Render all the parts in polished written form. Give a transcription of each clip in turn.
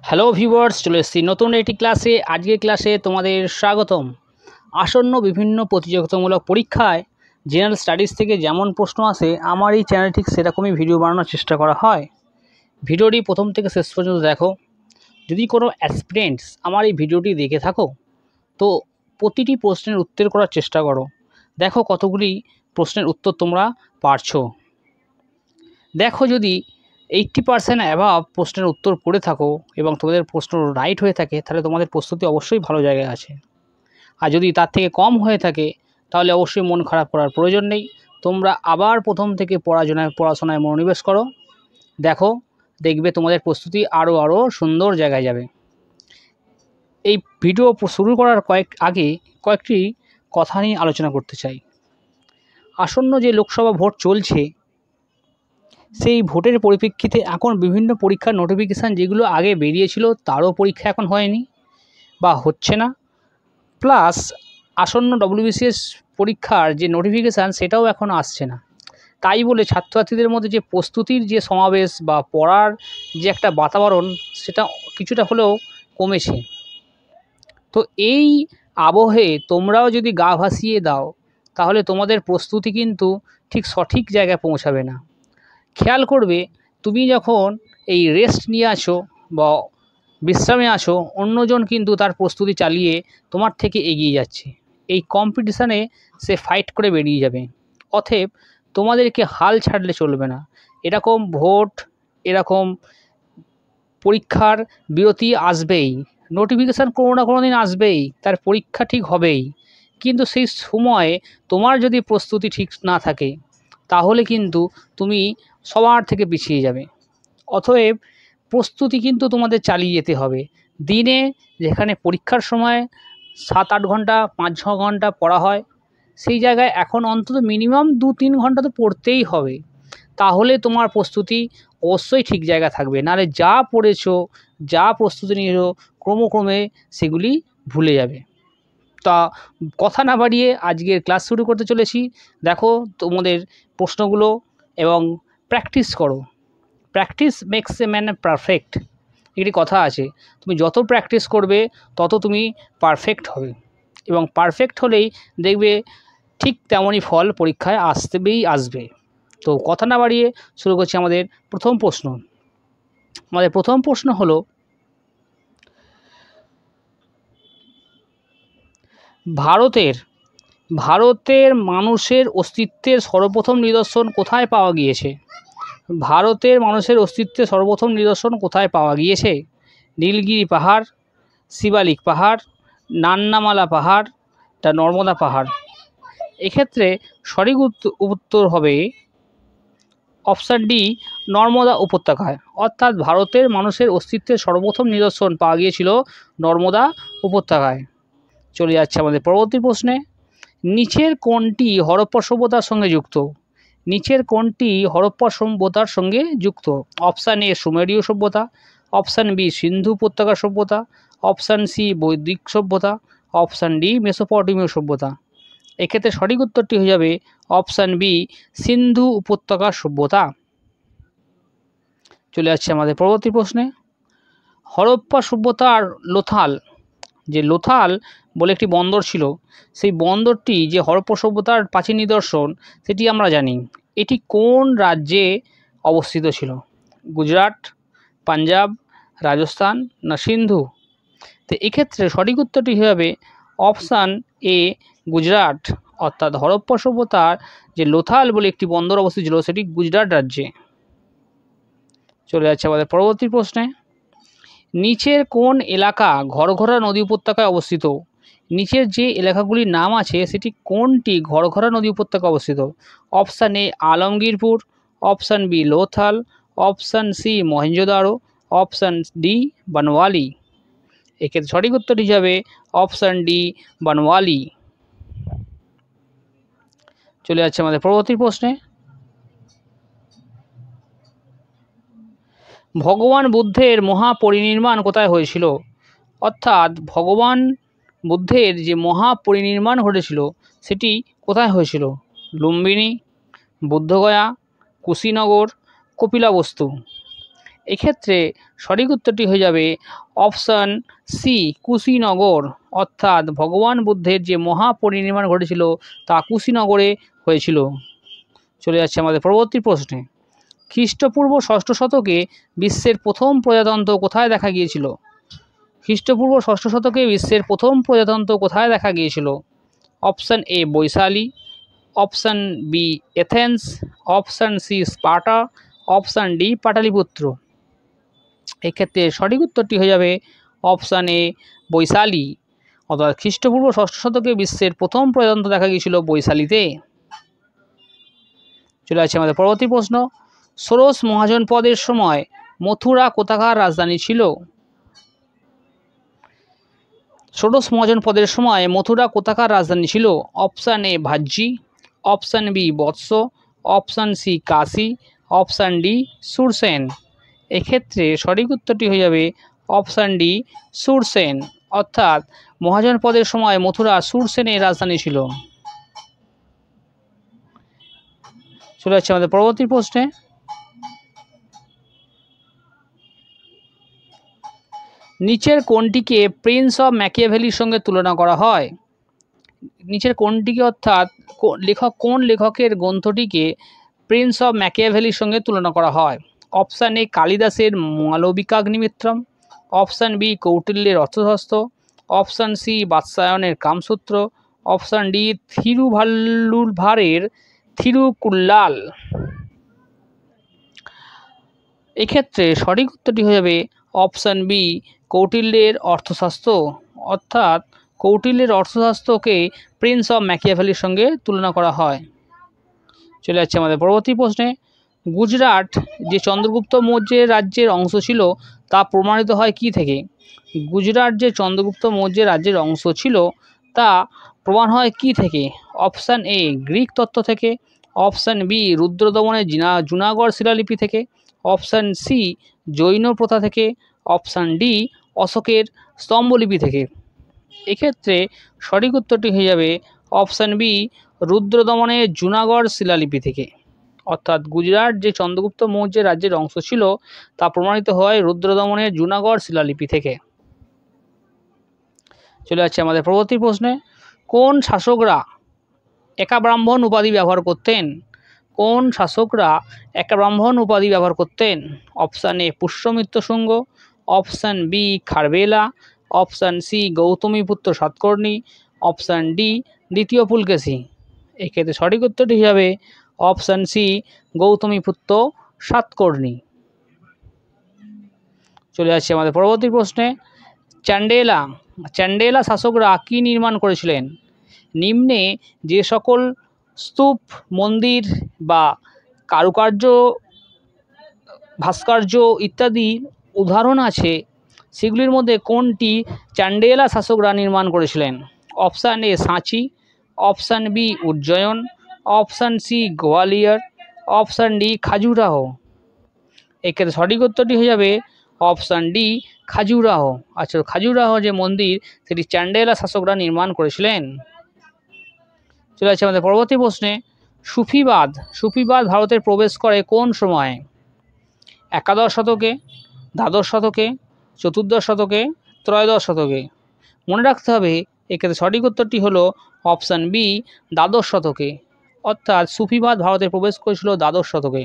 Hello viewers, চলে এসেছি নতুন একটি ক্লাসে। আজকের ক্লাসে তোমাদের স্বাগতম। আসন্ন বিভিন্ন প্রতিযোগিতামূলক পরীক্ষায় জেনারেল স্টাডিজ থেকে যেমন প্রশ্ন আসে, আমার এই চ্যানেলে ঠিক সেরকমই ভিডিও বানানোর চেষ্টা করা হয়। ভিডিওটি প্রথম থেকে শেষ পর্যন্ত দেখো। যদি কোনো অ্যাসপিরেন্টস আমার এই ভিডিওটি দেখে থাকো, তো প্রতিটি প্রশ্নের উত্তর করার চেষ্টা করো। দেখো কতগুলি প্রশ্নের উত্তর তোমরা পারছো। দেখো যদি 80% অ্যাভাব প্রশ্নের উত্তর করে থাকো এবং তোমাদের প্রশ্ন রাইট হয়ে থাকে, তাহলে তোমাদের প্রস্তুতি অবশ্যই ভালো জায়গায় আছে। আর যদি তার থেকে কম হয়ে থাকে, তাহলে অবশ্যই মন খারাপ করার প্রয়োজন নেই। তোমরা আবার প্রথম থেকে পড়াশোনায় মনোনিবেশ করো। দেখো, দেখবে তোমাদের প্রস্তুতি আরও সুন্দর জায়গায় যাবে। এই ভিডিও শুরু করার কয়েকটি কথা নিয়ে আলোচনা করতে চাই। আসন্ন যে লোকসভা ভোট চলছে, সেই ভোটের পরিপ্রেক্ষিতে এখন বিভিন্ন পরীক্ষার নোটিফিকেশান যেগুলো আগে বেরিয়েছিল, তারও পরীক্ষা এখন হয়নি বা হচ্ছে না। প্লাস আসন্ন WBCS পরীক্ষার যে নোটিফিকেশান, সেটাও এখন আসছে না। তাই বলে ছাত্রছাত্রীদের মধ্যে যে প্রস্তুতির যে সমাবেশ বা পড়ার যে একটা বাতাবরণ, সেটা কিছুটা হলেও কমেছে। তো এই আবহে তোমরাও যদি গা ভাসিয়ে দাও, তাহলে তোমাদের প্রস্তুতি কিন্তু ঠিক সঠিক জায়গায় পৌঁছাবে না। খেয়াল করবে, তুমি যখন এই রেস্ট নিয়ে আছো বা বিশ্রামে আছো, অন্যজন কিন্তু তার প্রস্তুতি চালিয়ে তোমার থেকে এগিয়ে যাচ্ছে। এই কম্পিটিশানে সে ফাইট করে বেরিয়ে যাবে। অতএব তোমাদেরকে হাল ছাড়লে চলবে না। এরকম ভোট, এরকম পরীক্ষার বিরতি আসবেই, নোটিফিকেশান কোনো না কোনো দিন আসবেই, তার পরীক্ষা ঠিক হবেই। কিন্তু সেই সময়ে তোমার যদি প্রস্তুতি ঠিক না থাকে, তাহলে কিন্তু তুমি সবার থেকে পিছিয়ে যাবে। অতএব প্রস্তুতি কিন্তু তোমাদের চালিয়ে যেতে হবে। দিনে যেখানে পরীক্ষার সময় 7-8 ঘন্টা 5-6 ঘন্টা পড়া হয়, সেই জায়গায় এখন অন্তত মিনিমাম 2-3 ঘন্টা তো পড়তেই হবে। তাহলে তোমার প্রস্তুতি অবশ্যই ঠিক জায়গা থাকবে। নাহলে যা পড়েছো, যা প্রস্তুতি নিয়েছো, ক্রমে সেগুলি ভুলে যাবে। তা কথা না বাড়িয়ে আজকের ক্লাস শুরু করতে চলেছি। দেখো তোমাদের প্রশ্নগুলো এবং প্র্যাকটিস করো। Practice makes a man perfect, একটি কথা আছে। তুমি যত প্র্যাকটিস করবে, তত তুমি পারফেক্ট হবে, এবং পারফেক্ট হলেই দেখবে ঠিক তেমনই ফল পরীক্ষায় আসবে। তো কথা না বাড়িয়ে শুরু করছি আমাদের প্রথম প্রশ্ন। আমাদের প্রথম প্রশ্ন হলো, ভারতের মানুষের অস্তিত্বের সর্বপ্রথম নিদর্শন কোথায় পাওয়া গিয়েছে? ভারতের মানুষের অস্তিত্বের সর্বপ্রথম নিদর্শন কোথায় পাওয়া গিয়েছে? নীলগিরি পাহাড়, শিবালিক পাহাড়, নান্নামালা পাহাড়, নর্মদা পাহাড়। এক্ষেত্রে সঠিক উত্তর হবে অপশান ডি, নর্মদা উপত্যকায়। অর্থাৎ ভারতের মানুষের অস্তিত্বের সর্বপ্রথম নিদর্শন পাওয়া গিয়েছিল নর্মদা উপত্যকায়। চলে যাচ্ছে আমাদের পরবর্তী প্রশ্নে। নিচের কোনটি হরপ্পা সভ্যতার সঙ্গে যুক্ত? নিচের কোনটি হরপ্পা সভ্যতার সঙ্গে যুক্ত? অপশান এ সুমেরীয় সভ্যতা, অপশান বি সিন্ধু উপত্যকা সভ্যতা, অপশান সি বৈদিক সভ্যতা, অপশান ডি মেসোপটেমীয় সভ্যতা। এক্ষেত্রে সঠিক উত্তরটি হয়ে যাবে অপশান বি, সিন্ধু উপত্যকা সভ্যতা। চলে যাচ্ছে আমাদের পরবর্তী প্রশ্নে। হরপ্পা সভ্যতার লোথাল বলে একটি বন্দর ছিল, সেই বন্দরটি যে হরপ্পা সভ্যতার প্রাচীন নিদর্শন, সেটি আমরা জানি। এটি কোন রাজ্যে অবস্থিত ছিল? গুজরাট, পাঞ্জাব, রাজস্থান না সিন্ধু? তো এক্ষেত্রে সঠিক উত্তরটি হবে অপশান এ, গুজরাট। অর্থাৎ হরপ্পা সভ্যতার যে লোথাল বলে একটি বন্দর অবস্থিত ছিল, সেটি গুজরাট রাজ্যে। চলে যাচ্ছে আমাদের পরবর্তী প্রশ্নে। নিচের কোন এলাকা ঘরঘরা নদী উপত্যকায় অবস্থিত? নিচের যে এলাকাগুলির নাম আছে, সেটি কোনটি ঘরঘরা নদী উপত্যকায় অবস্থিত? Option A Alamgirpur, option B Lothal, option C Mohenjodaro, option D Banawali. এক্ষেত্রে সঠিক উত্তরটি যাবে অপশান ডি বনওয়ালি। চলে যাচ্ছে আমাদের পরবর্তী প্রশ্নে। ভগবান বুদ্ধের মহাপরিনির্বাণ কোথায় হয়েছিল? অর্থাৎ ভগবান বুদ্ধের যে মহাপরিনির্বাণ ঘটেছিল, সেটি কোথায় হয়েছিল? লুম্বিনী, বুদ্ধগয়া, কুশীনগর, কপিলাবস্তু। এক্ষেত্রে সঠিক উত্তরটি হয়ে যাবে অপশান সি, কুশীনগর। অর্থাৎ ভগবান বুদ্ধের যে মহাপরিনির্বাণ ঘটেছিল তা কুশীনগরে হয়েছিল। চলে যাচ্ছে আমাদের পরবর্তী প্রশ্নে। খ্রিস্টপূর্ব ষষ্ঠ শতকে বিশ্বের প্রথম প্রজাতন্ত্র কোথায় দেখা গিয়েছিল? খ্রিস্টপূর্ব ষষ্ঠ শতকে বিশ্বের প্রথম প্রজাতন্ত্র কোথায় দেখা গিয়েছিল? Option A Vaishali, option B Athens, option C Sparta, option D Pataliputra. এক্ষেত্রে সঠিক উত্তরটি হয়ে যাবে অপশান এ বৈশালী। অর্থাৎ খ্রিস্টপূর্ব ষষ্ঠ শতকে বিশ্বের প্রথম প্রজাতন্ত্র দেখা গিয়েছিল বৈশালীতে। চলে আসছে আমাদের পরবর্তী প্রশ্ন। ষোড়শ মহাজনপদের সময় মথুরা কোথাকার রাজধানী ছিল? ষোড়শ মহাজনপদের সময় মথুরা কোথাকার রাজধানী ছিল? Option A Vajji, option B Vatsa, option C Kashi, option D Surasena. এক্ষেত্রে সঠিক উত্তরটি হয়ে যাবে অপশান ডি সুরসেন। অর্থাৎ মহাজনপদের সময় মথুরা সুরসেনের রাজধানী ছিল। চলে যাচ্ছে আমাদের পরবর্তী প্রশ্নে। নিচের কোনটিকে প্রিন্স অফ ম্যাকিয়াভেলির সঙ্গে তুলনা করা হয়? নিচের কোনটিকে অর্থাৎ কোন লেখকের গ্রন্থটিকে প্রিন্স অফ ম্যাকিয়াভেলির সঙ্গে তুলনা করা হয়? অপশান এ কালিদাসের মালবিকাগ্নিমিত্রম, অপশান বি কৌটিল্যের অর্থশাস্ত্র, অপশান সি বাৎসায়নের কামসূত্র, অপশান ডি থিরুভাল্লুভারের থিরুকুল্লাল। এক্ষেত্রে সঠিক উত্তরটি হয়ে যাবে অপশান বি কৌটিল্যের অর্থশাস্ত্র। অর্থাৎ কৌটিল্যের অর্থশাস্ত্রকে প্রিন্স অফ ম্যাকিয়াভেলির সঙ্গে তুলনা করা হয়। চলে যাচ্ছে আমাদের পরবর্তী প্রশ্নে। গুজরাট যে চন্দ্রগুপ্ত মৌর্যের রাজ্যের অংশ ছিল তা প্রমাণিত হয় কি থেকে? গুজরাট যে চন্দ্রগুপ্ত মৌর্যের রাজ্যের অংশ ছিল তা প্রমাণ হয় কি থেকে? অপশান এ গ্রিক তত্ত্ব থেকে, অপশান বি রুদ্রদমনের জুনাগড় শিলালিপি থেকে, অপশান সি জৈন প্রথা থেকে, অপশান ডি অশোকের স্তম্ভলিপি থেকে। এক্ষেত্রে সঠিক উত্তরটি হয়ে যাবে অপশান বি রুদ্রদমনের জুনাগড় শিলালিপি থেকে। অর্থাৎ গুজরাট যে চন্দ্রগুপ্ত মৌর্যের রাজ্যের অংশ ছিল তা প্রমাণিত হয় রুদ্রদমনের জুনাগড় শিলালিপি থেকে। চলে যাচ্ছে আমাদের পরবর্তী প্রশ্নে। কোন শাসকরা একা ব্রাহ্মণ উপাধি ব্যবহার করতেন? কোন শাসকরা একা ব্রাহ্মণ উপাধি ব্যবহার করতেন? Option A Pushyamitra Shunga, option B Kharavela, option C Gautamiputra Satakarni, option D দ্বিতীয় পুলকেশী। এক্ষেত্রে সঠিক উত্তরটি হিসাবে অপশান সি গৌতমীপুত্র সাতকর্ণী। চলে আসছে আমাদের পরবর্তী প্রশ্নে। চান্ডেলা শাসকরা কি নির্মাণ করেছিলেন? নিম্নে যে সকল স্তূপ, মন্দির বা কারুকার্য, ভাস্কর্য ইত্যাদি উদাহরণ আছে সেগুলির মধ্যে কোনটি চান্ডেলা শাসকরা নির্মাণ করেছিলেন? অপশান এ সাঁচি, option B Ujjain, option C Gwalior, option D Khajuraho. এক্ষেত্রে সঠিক উত্তরটি হয়ে যাবে অপশান ডি খাজুরাহ। আচ্ছা, খাজুরাহ যে মন্দির সেটি চান্ডেলা শাসকরা নির্মাণ করেছিলেন। চলে আসছে আমাদের পরবর্তী প্রশ্নে। সুফিবাদ ভারতে প্রবেশ করে কোন সময়ে? একাদশ শতকে, দ্বাদশ শতকে, চতুর্দশ শতকে, ত্রয়োদশ শতকে। মনে রাখতে হবে এক্ষেত্রে সঠিক উত্তরটি হলো অপশান বি দ্বাদশ শতকে। অর্থাৎ সুফিবাদ ভারতে প্রবেশ করেছিল দ্বাদশ শতকে।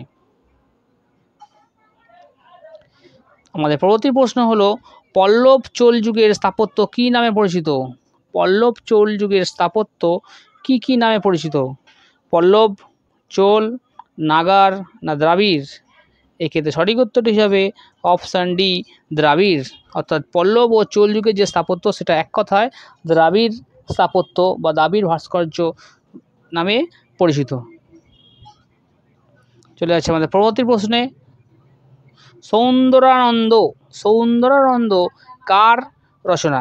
আমাদের পরবর্তী প্রশ্ন হলো পল্লব চোল যুগের স্থাপত্য কী নামে পরিচিত? পল্লব চোল যুগের স্থাপত্য কি নামে পরিচিত? পল্লব, চোল, নাগার না দ্রাবিড়? এক্ষেত্রে সঠিক উত্তরটি হিসাবে অপশান ডি দ্রাবিড়। অর্থাৎ পল্লব ও চোল যুগের যে স্থাপত্য সেটা এক কথায় দ্রাবিড় স্থাপত্য বা দ্রাবিড় ভাস্কর্য নামে পরিচিত। চলে যাচ্ছে আমাদের পরবর্তী প্রশ্নে। সৌন্দরানন্দ কার রচনা?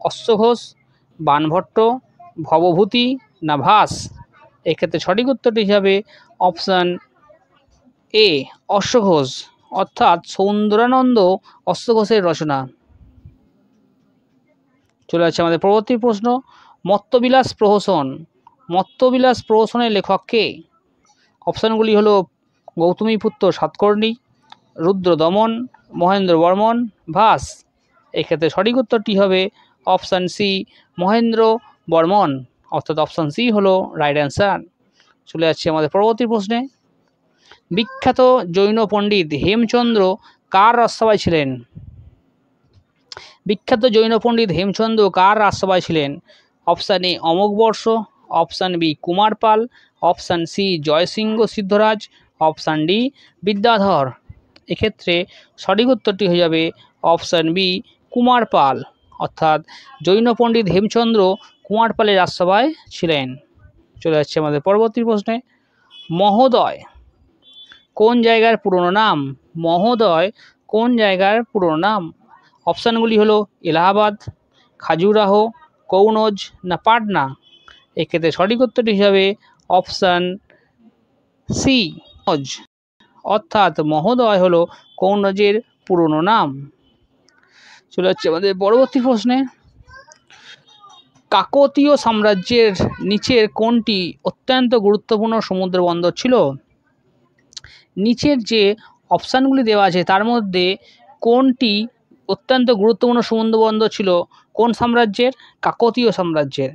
অশ্বঘোষ, বাণভট্ট, ভবভূতি না ভাস? এক্ষেত্রে সঠিক উত্তরটি হিসাবে অপশান এ অশ্বঘোষ। অর্থাৎ সৌন্দরানন্দ অশ্বঘোষের রচনা। চলে যাচ্ছে আমাদের পরবর্তী প্রশ্ন। মত্তবিলাস প্রহসনের লেখক কে? অপশানগুলি হলো গৌতমীপুত্র সাতকর্ণী, রুদ্র দমন, মহেন্দ্র বর্মন, ভাস। এক্ষেত্রে সঠিক উত্তরটি হবে অপশান সি, মহেন্দ্র বর্মন, অর্থাৎ অপশান সি হলো রাইট অ্যান্সার। চলে যাচ্ছে আমাদের পরবর্তী প্রশ্নে। বিখ্যাত জৈন পণ্ডিত হেমচন্দ্র কার রাজসভায় ছিলেন? বিখ্যাত জৈন পণ্ডিত হেমচন্দ্র কার রাজসভায় ছিলেন? Option A Amoghavarsha, option B Kumarapala, option C Jayasimha Siddharaja, option D Vidyadhara. এক্ষেত্রে সঠিক উত্তরটি হয়ে যাবে অপশান বি কুমার পাল, অর্থাৎ জৈন পণ্ডিত হেমচন্দ্র কুমার পালের রাজসভায় ছিলেন। চলে যাচ্ছে আমাদের পরবর্তী প্রশ্নে। মহোদয় কোন জায়গার পুরনো নাম? মহোদয় কোন জায়গার পুরনো নাম? অপশানগুলি হলো এলাহাবাদ, খাজুরাহো, কৌনজ না পাটনা। এক্ষেত্রে সঠিক উত্তরটি হিসাবে অপশান সি, কৌনজ, অর্থাৎ মহোদয় হলো কৌনজের পুরনো নাম। চলে যাচ্ছে আমাদের পরবর্তী প্রশ্নে। কাকতীয় সাম্রাজ্যের নিচের কোনটি অত্যন্ত গুরুত্বপূর্ণ সমুদ্র বন্দর ছিল? নিচের যে অপশানগুলি দেওয়া আছে তার মধ্যে কোনটি অত্যন্ত গুরুত্বপূর্ণ সমুদ্র বন্দর ছিল কোন সাম্রাজ্যের? কাকতীয় সাম্রাজ্যের।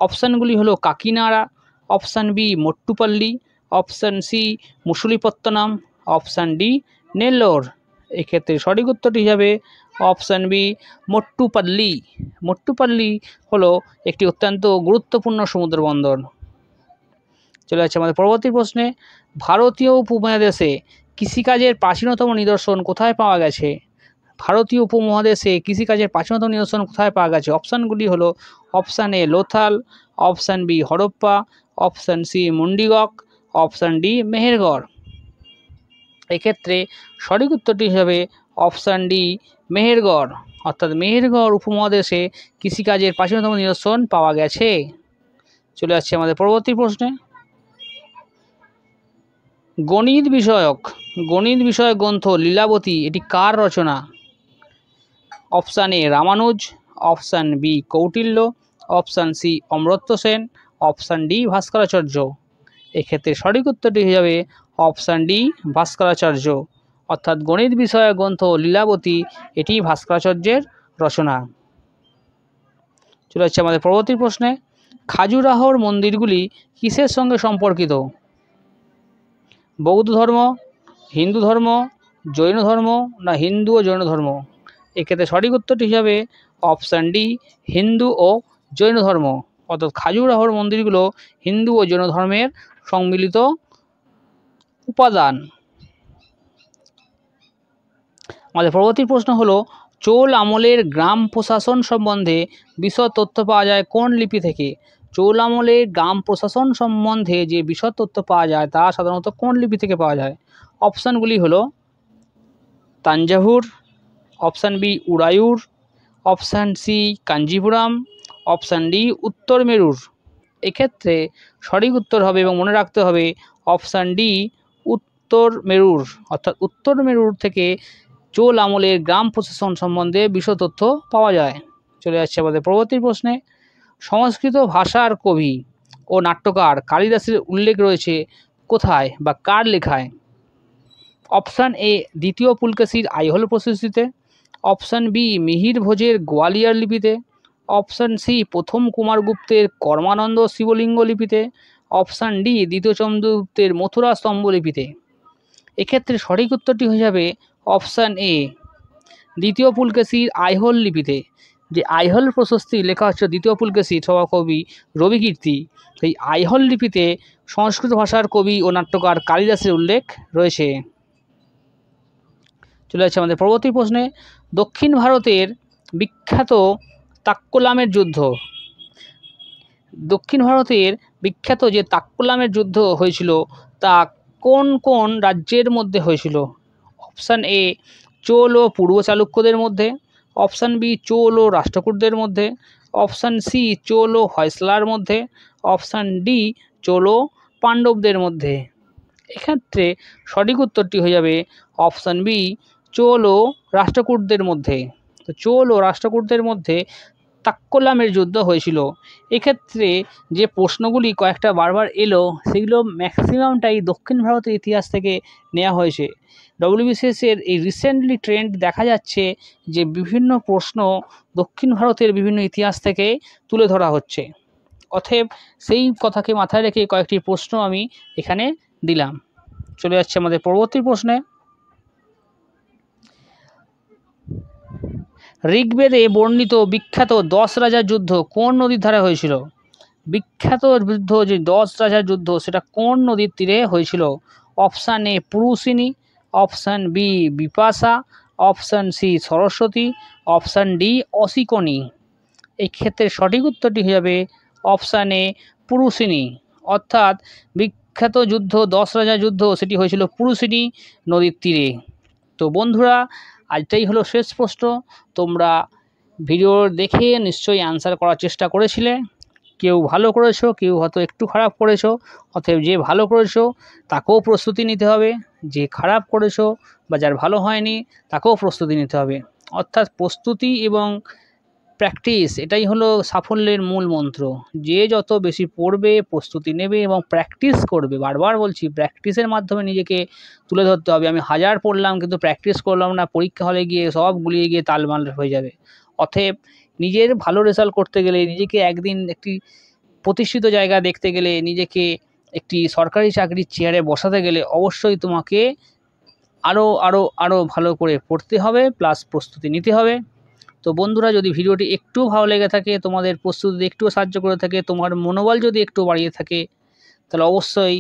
অপশানগুলি হলো Kakinada, option B Motupalli, option C Masulipatnam, option D Nellore. এক্ষেত্রে সঠিক উত্তরটি হিসাবে অপশান বি মট্টুপাল্লি। মট্টুপাল্লি হলো একটি অত্যন্ত গুরুত্বপূর্ণ সমুদ্র বন্দর। চলে যাচ্ছে আমাদের পরবর্তী প্রশ্নে। ভারতীয় উপমহাদেশে কৃষিকাজের প্রাচীনতম নিদর্শন কোথায় পাওয়া গেছে? ভারতীয় উপমহাদেশে কৃষিকাজের প্রাচীনতম নিদর্শন কোথায় পাওয়া গেছে? অপশানগুলি হলো option A Lothal, option B Harappa, option C Mundigak, option D Mehrgarh. এক্ষেত্রে সঠিক উত্তরটি হিসাবে অপশান ডি মেহেরগড়, অর্থাৎ মেহেরগড় উপমহাদেশে কৃষিকাজের প্রাচীনতম নিদর্শন পাওয়া গেছে। চলে আসছে আমাদের পরবর্তী প্রশ্নে। গণিত বিষয়ক গ্রন্থ লীলাবতী এটি কার রচনা? Option A Ramanuja, option B Kautilya, option C Amartya Sen, option D Bhaskaracharya. এক্ষেত্রে সঠিক উত্তরটি হয়ে যাবে অপশান ডি ভাস্করাচার্য, অর্থাৎ গণিত বিষয়ক গ্রন্থ লীলাবতী এটি ভাস্করাচার্যের রচনা। চলে যাচ্ছে আমাদের পরবর্তী প্রশ্নে। খাজুরাহোর মন্দিরগুলি কিসের সঙ্গে সম্পর্কিত? বৌদ্ধ ধর্ম, হিন্দু ধর্ম, জৈন ধর্ম না হিন্দু ও জৈন ধর্ম? এক্ষেত্রে সঠিক উত্তরটি হিসাবে অপশান ডি হিন্দু ও জৈন ধর্ম, অর্থাৎ খাজুরাহোর মন্দিরগুলো হিন্দু ও জৈন ধর্মের সম্মিলিত উপাদান। আমাদের পরবর্তী প্রশ্ন হলো চোল আমলের গ্রাম প্রশাসন সম্বন্ধে বিশদ তথ্য পাওয়া যায় কোন লিপি থেকে? চোল আমলের গ্রাম প্রশাসন সম্বন্ধে যে বিশদ তথ্য পাওয়া যায় তা সাধারণত কোন লিপি থেকে পাওয়া যায়? অপশানগুলি হলো Thanjavur, option B Uraiyur, option C Kanchipuram, option D Uttaramerur. এক্ষেত্রে সঠিক উত্তর হবে এবং মনে রাখতে হবে অপশান ডি উত্তর মেরুর, অর্থাৎ উত্তর মেরুর থেকে চোল আমলের গ্রাম প্রশাসন সম্বন্ধে বিশদ তথ্য পাওয়া যায়। চলে যাচ্ছে আমাদের পরবর্তী প্রশ্নে। সংস্কৃত ভাষার কবি ও নাট্যকার কালিদাসের উল্লেখ রয়েছে কোথায় বা কার লেখায়? অপশান এ দ্বিতীয় পুলকেশীর আইহোল প্রশস্তিতে, অপশান বি মিহির ভোজের গোয়ালিয়র লিপিতে, অপশান সি প্রথম কুমারগুপ্তের কর্মানন্দ শিবলিঙ্গ লিপিতে, অপশান ডি দ্বিতীয় চন্দ্রগুপ্তের মথুরা স্তম্ভ লিপিতে। এক্ষেত্রে সঠিক উত্তরটি হয়ে যাবে অপশান এ দ্বিতীয় পুলকেশীর আইহোল লিপিতে। যে আইহোল প্রশস্তি লেখা হচ্ছে দ্বিতীয় পুলকেশীর সভাকবি রবিকীর্তি, এই আইহোল লিপিতে সংস্কৃত ভাষার কবি ও নাট্যকার কালিদাসের উল্লেখ রয়েছে। চলে যাচ্ছে আমাদের পরবর্তী প্রশ্নে। দক্ষিণ ভারতের বিখ্যাত তাক্কোলামের যুদ্ধ, দক্ষিণ ভারতের বিখ্যাত যে তাক্কোলামের যুদ্ধ হয়েছিল তা কোন কোন রাজ্যের মধ্যে হয়েছিল? অপশান এ চোল ও পূর্ব চালুক্যদের মধ্যে, অপশান বি চোল ও রাষ্ট্রকূটদের মধ্যে, অপশান সি চোল ও হয়সলার মধ্যে, অপশান ডি চোল ও পাণ্ডবদের মধ্যে। এক্ষেত্রে সঠিক উত্তরটি হয়ে যাবে অপশান বি চোল ও রাষ্ট্রকূটদের মধ্যে। তো চোল ও রাষ্ট্রকূটদের মধ্যে তাক্কোলামের যুদ্ধ হয়েছিল। এক্ষেত্রে যে প্রশ্নগুলি কয়েকটা বারবার এলো সেগুলো ম্যাক্সিমামটাই দক্ষিণ ভারতের ইতিহাস থেকে নেওয়া হয়েছে। ডব্লিউবিসিএসের এই রিসেন্টলি ট্রেন্ড দেখা যাচ্ছে যে বিভিন্ন প্রশ্ন দক্ষিণ ভারতের বিভিন্ন ইতিহাস থেকে তুলে ধরা হচ্ছে। অতএব সেই কথাকে মাথায় রেখে কয়েকটি প্রশ্ন আমি এখানে দিলাম। চলে যাচ্ছে আমাদের পরবর্তী প্রশ্নে। ঋগ্বেদে বর্ণিত বিখ্যাত 10 রাজার যুদ্ধ কোন নদীর ধারে হয়েছিল? বিখ্যাত যুদ্ধ যে 10 রাজার যুদ্ধ সেটা কোন নদীর তীরে হয়েছিল? Option A Purushni, option B Vipasha, option C Saraswati, option D Asikni. এই ক্ষেত্রে সঠিক উত্তরটি হয়ে যাবে অপশান এ পুরুষিনী। অর্থাৎ বিখ্যাত যুদ্ধ 10 রাজার যুদ্ধ সেটি হয়েছিল পুরুষিনী নদীর তীরে। তো বন্ধুরা, আজটাই হলো শেষ প্রশ্ন। তোমরা ভিডিও দেখে নিশ্চয়ই অ্যান্সার করার চেষ্টা করেছিলে। কেউ ভালো করেছো, কেউ হয়তো একটু খারাপ করেছো। অতএব যে ভালো করেছো তাকেও প্রস্তুতি নিতে হবে, যে খারাপ করেছো বা যার ভালো হয়নি তাকেও প্রস্তুতি নিতে হবে। অর্থাৎ প্রস্তুতি এবং প্র্যাকটিস এটাই হলো সাফল্যের মূল মন্ত্র। যে যত বেশি পড়বে, প্রস্তুতি নেবে এবং প্র্যাকটিস করবে, বারবার বলছি প্র্যাকটিসের মাধ্যমে নিজেকে তুলে ধরতে হবে। আমি 1000 পড়লাম কিন্তু প্র্যাকটিস করলাম না, পরীক্ষা হলে গিয়ে সব গুলিয়ে গিয়ে তালমাল হয়ে যাবে। অতএব নিজের ভালো রেজাল্ট করতে গেলে, নিজেকে একদিন একটি প্রতিষ্ঠিত জায়গা দেখতে গেলে, নিজেকে একটি সরকারি চাকরির চেয়ারে বসাতে গেলে অবশ্যই তোমাকে আরও ভালো করে পড়তে হবে, প্লাস প্রস্তুতি নিতে হবে। তো বন্ধুরা, যদি ভিডিওটি একটু ভালো লেগে থাকে, তোমাদের প্রস্তুতি একটুও সাহায্য করে থাকে, তোমার মনোবল যদি একটু বাড়িয়ে থাকে, তাহলে অবশ্যই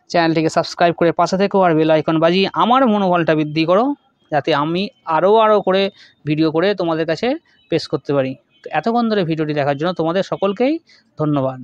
চ্যানেলটিকে সাবস্ক্রাইব করে পাশে থেকো আর বেল আইকন বাজিয়ে আমার মনোবলটা বৃদ্ধি করো, যাতে আমি আরও করে ভিডিও করে তোমাদের কাছে পেশ করতে পারি। তো এতক্ষণ ধরে ভিডিওটি দেখার জন্য তোমাদের সকলকেই ধন্যবাদ।